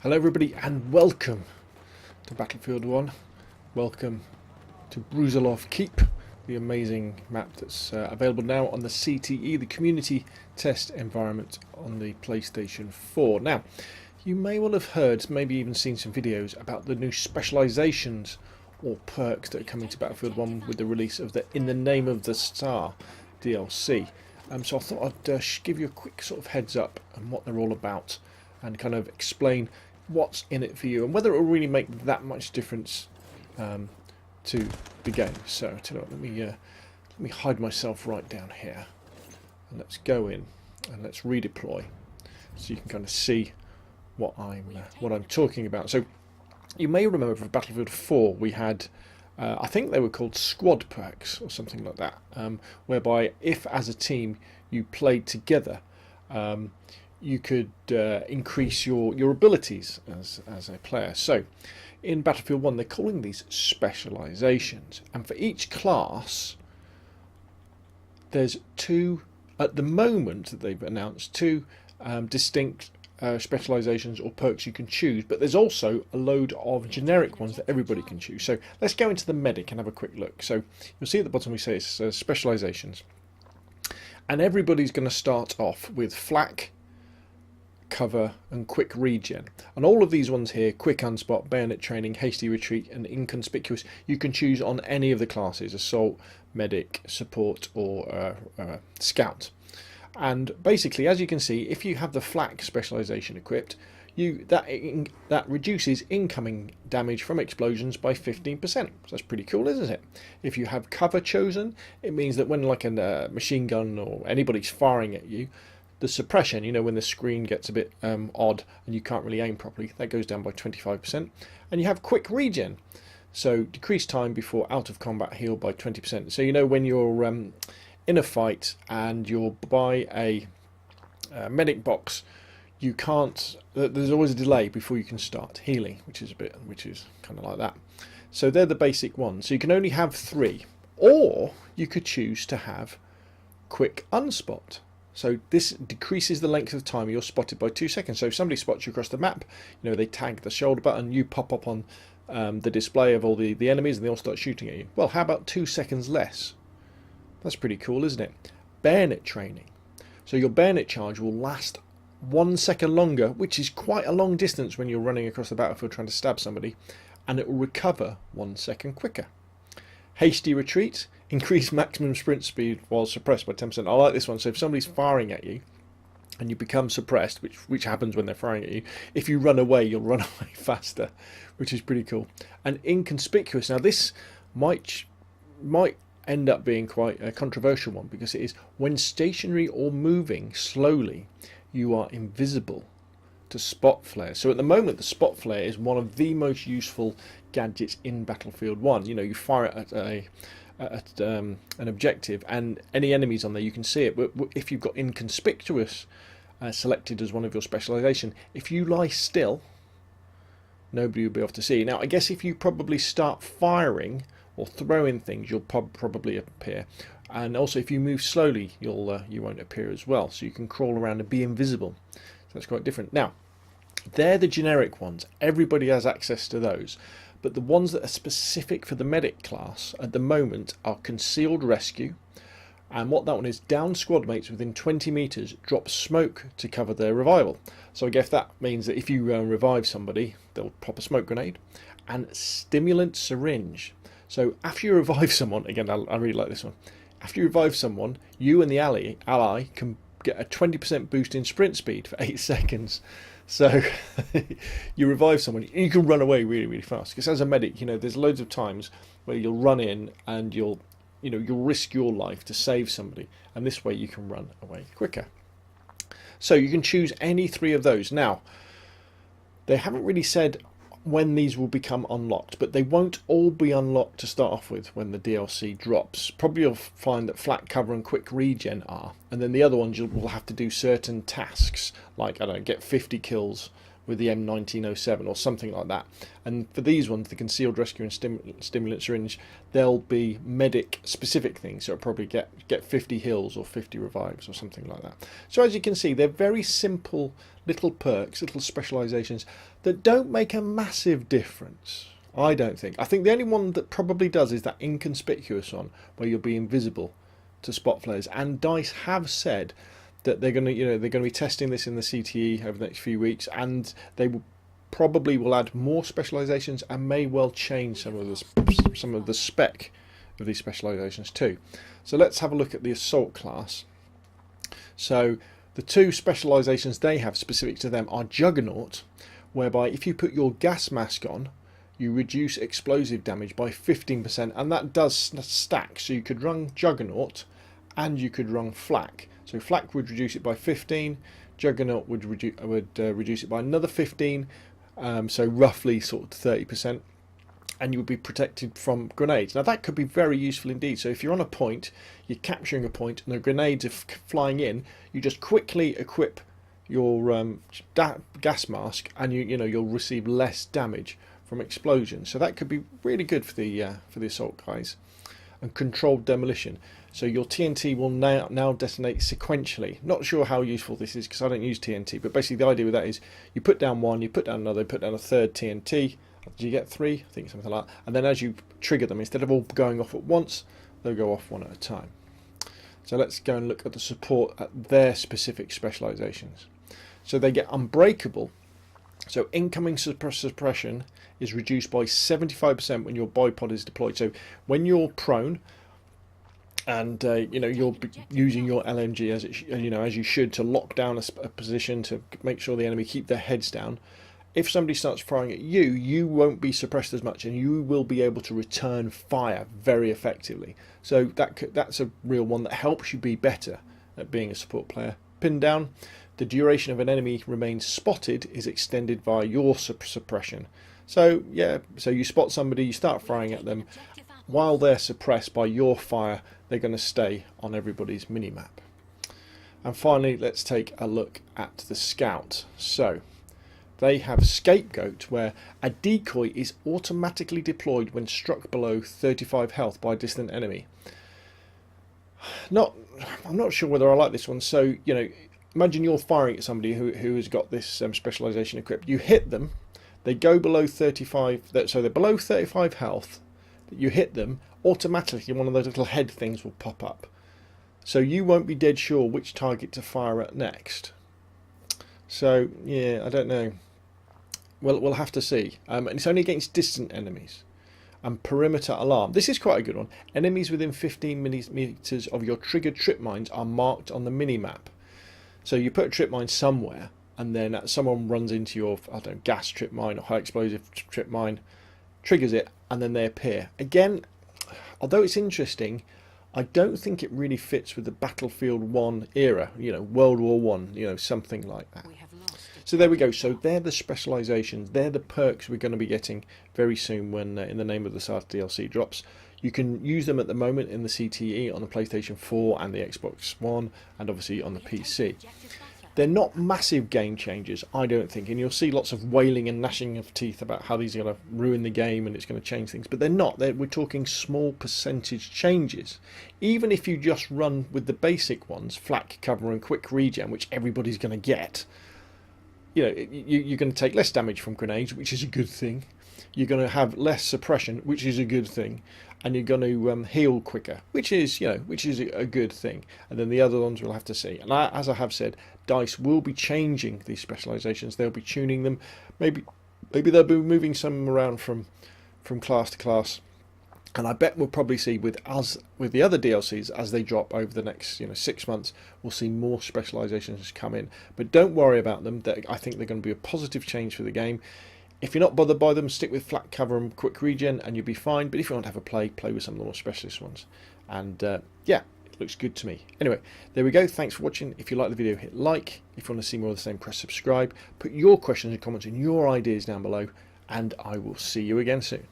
Hello everybody and welcome to Battlefield 1. Welcome to Brusilov Keep, the amazing map that's available now on the CTE, the Community Test Environment on the PlayStation 4. Now, you may well have heard, maybe even seen some videos about the new Specializations or perks that are coming to Battlefield 1 with the release of the In the Name of the Star DLC. So I thought I'd give you a quick sort of heads up on what they're all about and kind of explain what's in it for you and whether it will really make that much difference to the game. So tell you what, let me hide myself right down here and let's go in and let's redeploy so you can kind of see what I'm talking about. So you may remember for Battlefield 4 we had I think they were called squad perks or something like that, whereby if as a team you played together, you could increase your abilities as a player. So in Battlefield 1 they're calling these specializations, and for each class there's two, at the moment that they've announced, two distinct specializations or perks you can choose, but there's also a load of generic ones that everybody can choose. So let's go into the medic and have a quick look. So you'll see at the bottom we say it's specializations, and everybody's going to start off with Flak, cover and quick regen, and all of these ones here, quick unspot, bayonet training, hasty retreat and inconspicuous, you can choose on any of the classes: assault, medic, support or scout. And basically, as you can see, if you have the Flak specialization equipped, that reduces incoming damage from explosions by 15%. So that's pretty cool, isn't it? If you have cover chosen, it means that when like a machine gun or anybody's firing at you, the suppression, you know, when the screen gets a bit odd and you can't really aim properly, that goes down by 25%. And you have quick regen, so decreased time before out of combat heal by 20%. So you know when you're in a fight and you're by a medic box, you can't. There's always a delay before you can start healing, which is kind of like that. So they're the basic ones. So you can only have 3, or you could choose to have quick unspot. So this decreases the length of time you're spotted by 2 seconds. So if somebody spots you across the map, you know, they tag the shoulder button, you pop up on the display of all the enemies and they all start shooting at you. Well, how about 2 seconds less? That's pretty cool, isn't it? Bayonet training. So your bayonet charge will last 1 second longer, which is quite a long distance when you're running across the battlefield trying to stab somebody, and it will recover 1 second quicker. Hasty retreat, increase maximum sprint speed while suppressed by 10%. I like this one. So if somebody's firing at you and you become suppressed, which happens when they're firing at you, if you run away, you'll run away faster, which is pretty cool. And inconspicuous. Now this might end up being quite a controversial one, because it is when stationary or moving slowly, you are invisible to spot flares. So at the moment, the spot flare is one of the most useful gadgets in Battlefield 1. You know, you fire it at an objective and any enemies on there, you can see it. But if you've got inconspicuous selected as one of your specialization, if you lie still, nobody will be able to see. Now, I guess if you probably start firing or throwing things, you'll probably appear. And also, if you move slowly, you won't appear as well. So you can crawl around and be invisible. So that's quite different. Now, they're the generic ones. Everybody has access to those. But the ones that are specific for the medic class at the moment are concealed rescue. And what that one is, down squad mates within 20 meters, drop smoke to cover their revival. So I guess that means that if you revive somebody, they'll pop a smoke grenade. And stimulant syringe. So after you revive someone, again, I really like this one. After you revive someone, you and the ally can get a 20% boost in sprint speed for 8 seconds. So you revive someone, you can run away really, really fast. Because as a medic, you know, there's loads of times where you'll run in and you'll risk your life to save somebody, and this way you can run away quicker. So you can choose any 3 of those. Now, they haven't really said when these will become unlocked, but they won't all be unlocked to start off with when the DLC drops. Probably you'll find that Flak, cover and quick regen are, and then the other ones will have to do certain tasks, like, I don't know, get 50 kills with the M1907 or something like that. And for these ones, the concealed rescue and stimulant syringe, they'll be medic specific things, so it'll probably get 50 heals or 50 revives or something like that. So as you can see, they're very simple little perks, little specializations that don't make a massive difference, I don't think. I think the only one that probably does is that inconspicuous one where you'll be invisible to spot flares, and DICE have said that they're going to, they're going to be testing this in the CTE over the next few weeks, and they will probably add more specializations and may well change some of the spec of these specializations too. So let's have a look at the assault class. So the two specializations they have specific to them are Juggernaut, whereby if you put your gas mask on, you reduce explosive damage by 15%, and that does stack. So you could run Juggernaut and you could run Flak. So Flak would reduce it by 15, Juggernaut would reduce it by another 15, so roughly sort of 30%, and you would be protected from grenades. Now that could be very useful indeed. So if you're on a point, you're capturing a point, and the grenades are flying in, you just quickly equip your gas mask, and you'll receive less damage from explosions. So that could be really good for the assault guys. And controlled demolition. So your TNT will now detonate sequentially. Not sure how useful this is because I don't use TNT, but basically the idea with that is you put down one, you put down another, put down a third TNT. Do you get 3? I think something like that. And then as you trigger them, instead of all going off at once, they'll go off one at a time. So let's go and look at the support at their specific specializations. So they get unbreakable. So incoming suppression is reduced by 75% when your bipod is deployed. So when you're prone and you're using your LMG as you should to lock down a position to make sure the enemy keep their heads down, if somebody starts firing at you, you won't be suppressed as much, and you will be able to return fire very effectively. So that's a real one that helps you be better at being a support player. Pinned down, the duration of an enemy remains spotted is extended via your suppression. So yeah, so you spot somebody, you start firing at them. While they're suppressed by your fire, they're going to stay on everybody's minimap. And finally, let's take a look at the scout. So they have Scapegoat, where a decoy is automatically deployed when struck below 35 health by a distant enemy. I'm not sure whether I like this one. So imagine you're firing at somebody who has got this specialization equipped. You hit them, they go below 35, so they're below 35 health. You hit them, automatically one of those little head things will pop up. So you won't be dead sure which target to fire at next. So yeah, I don't know. Well, we'll have to see. And it's only against distant enemies. And perimeter alarm. This is quite a good one. Enemies within 15 meters of your triggered trip mines are marked on the mini-map. So you put a trip mine somewhere, and then someone runs into your gas trip mine or high explosive trip mine, triggers it, and then they appear. Again, although it's interesting, I don't think it really fits with the Battlefield 1 era, World War 1, something like that. So there we go. So they're the specializations. They're the perks we're going to be getting very soon when In the Name of the South DLC drops. You can use them at the moment in the CTE on the PlayStation 4 and the Xbox One, and obviously on the PC. They're not massive game changers, I don't think, and you'll see lots of wailing and gnashing of teeth about how these are going to ruin the game and it's going to change things, but they're not. We're talking small percentage changes. Even if you just run with the basic ones, Flak, Cover and Quick Regen, which everybody's going to get, you're going to take less damage from grenades, which is a good thing. You're going to have less suppression, which is a good thing, and you're going to heal quicker, which is a good thing. And then the other ones we'll have to see. And as I have said, DICE will be changing these specializations. They'll be tuning them. Maybe they'll be moving some around from class to class. And I bet we'll probably see with the other DLCs as they drop over the next 6 months, we'll see more specializations come in. But don't worry about them. I think they're going to be a positive change for the game. If you're not bothered by them, stick with Flak, Cover and Quick Regen and you'll be fine. But if you want to have a play with some of the more specialist ones. And yeah, it looks good to me. Anyway, there we go. Thanks for watching. If you like the video, hit like. If you want to see more of the same, press subscribe. Put your questions and comments and your ideas down below. And I will see you again soon.